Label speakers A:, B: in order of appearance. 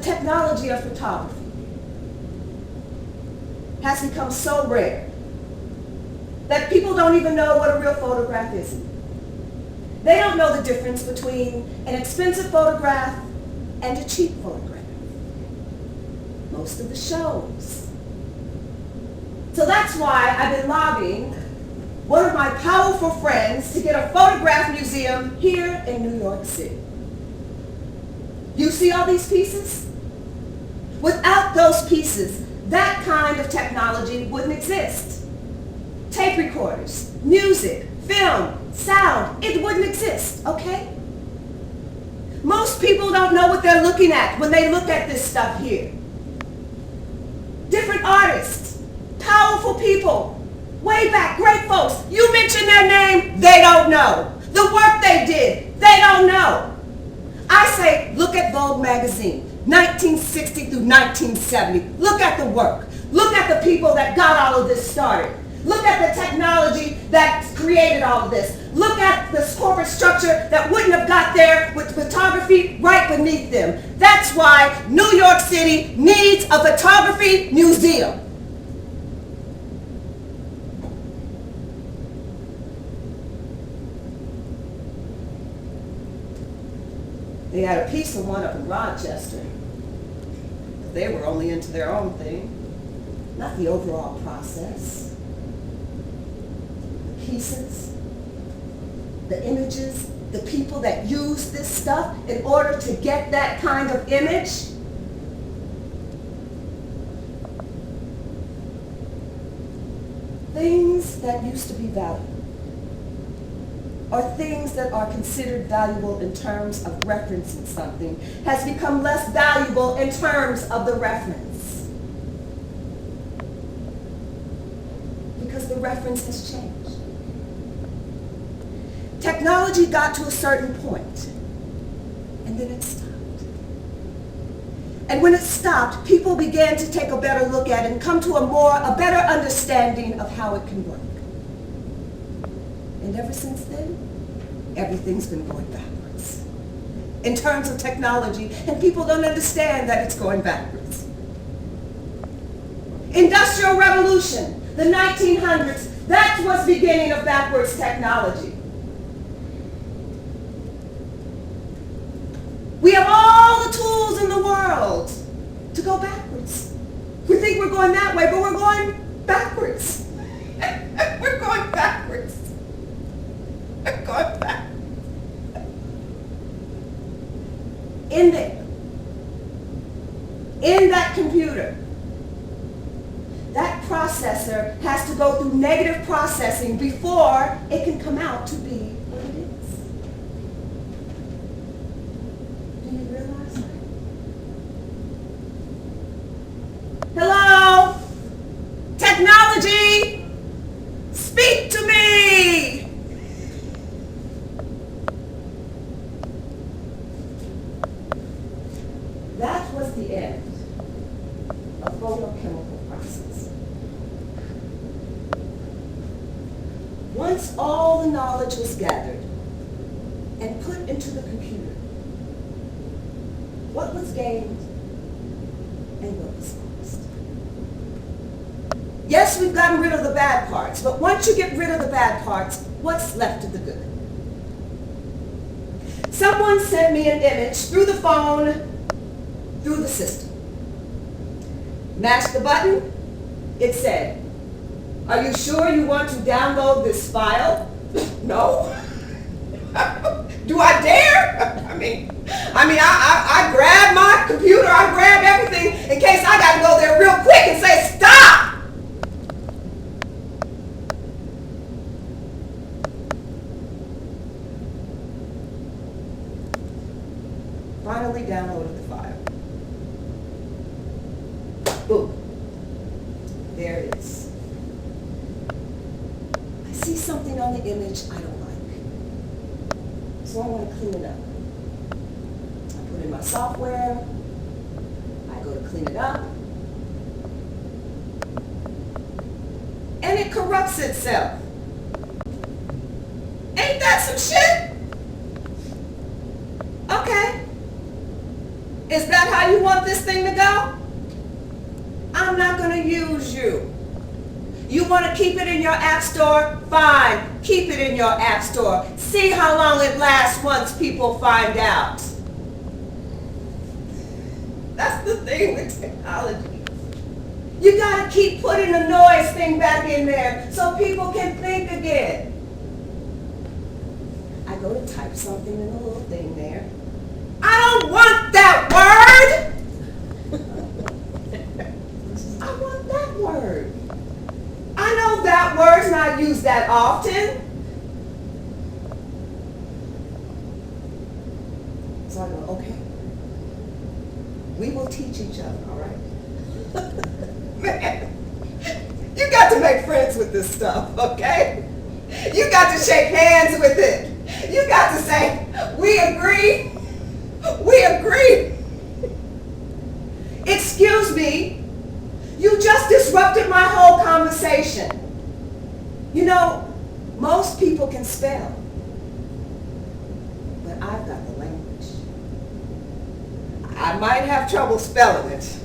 A: technology of photography has become so rare that people don't even know what a real photograph is. They don't know the difference between an expensive photograph and a cheap photograph. Most of the shows. So that's why I've been lobbying one of my powerful friends to get a photograph museum here in New York City. You see all these pieces? Without those pieces, that kind of technology wouldn't exist. Tape recorders, music, film, sound, it wouldn't exist, okay? Most people don't know what they're looking at when they look at this stuff here. Different artists, powerful people, way back, great folks. You mention their name, they don't know. The work they did, they don't know. I say, look at Vogue magazine, 1960 through 1970. Look at the work. Look at the people that got all of this started. Look at the technology that created all of this. Look at the corporate structure that wouldn't have got there with photography right beneath them. That's why New York City needs a photography museum. They had a piece of one up in Rochester. They were only into their own thing, not the overall process. The pieces, the images, the people that use this stuff in order to get that kind of image. Things that used to be valuable, or things that are considered valuable in terms of referencing something, has become less valuable in terms of the reference. Because the reference has changed. Technology got to a certain point, and then it stopped. And when it stopped, people began to take a better look at it and come to a better understanding of how it can work. And ever since then, everything's been going backwards in terms of technology, and people don't understand that it's going backwards. Industrial Revolution, the 1900s, that was the beginning of backwards technology. We have all the tools in the world to go backwards. We think we're going that way, but we're going backwards. We're going backwards. We're going back. In there, in that computer, that processor has to go through negative processing before it can come out to be what it is. Do you realize that? Hello? Technology, speak to me! That was the end of photochemical process. Once all the knowledge was gathered and put into the computer, what was gained and what was lost? Yes, we've gotten rid of the bad parts, but once you get rid of the bad parts, what's left of the good? Someone sent me an image through the phone, through the system. Mashed the button, it said, "Are you sure you want to download this file?" No. Do I dare? I grabbed my computer, I grabbed everything in case I got to go there real quick and say, "Stop!" Finally downloaded the file. Boom. There it is. I see something on the image I don't like. So I want to clean it up. I put in my software. I go to clean it up. And it corrupts itself. Ain't that some shit? Okay. Is that how you you want this thing to go? I'm not going to use you. You want to keep it in your app store? Fine, keep it in your app store. See how long it lasts once people find out. That's the thing with technology. You got to keep putting the noise thing back in there so people can think again. I go to type something in the little thing there. I don't want that word! I want that word. I know that word's not used that often. So I go, okay. We will teach each other, all right? Man, you got to make friends with this stuff, okay? You got to shake hands with it. You got to say, we agree. We agree. Excuse me, you just disrupted my whole conversation. You know, most people can spell, but I've got the language. I might have trouble spelling it,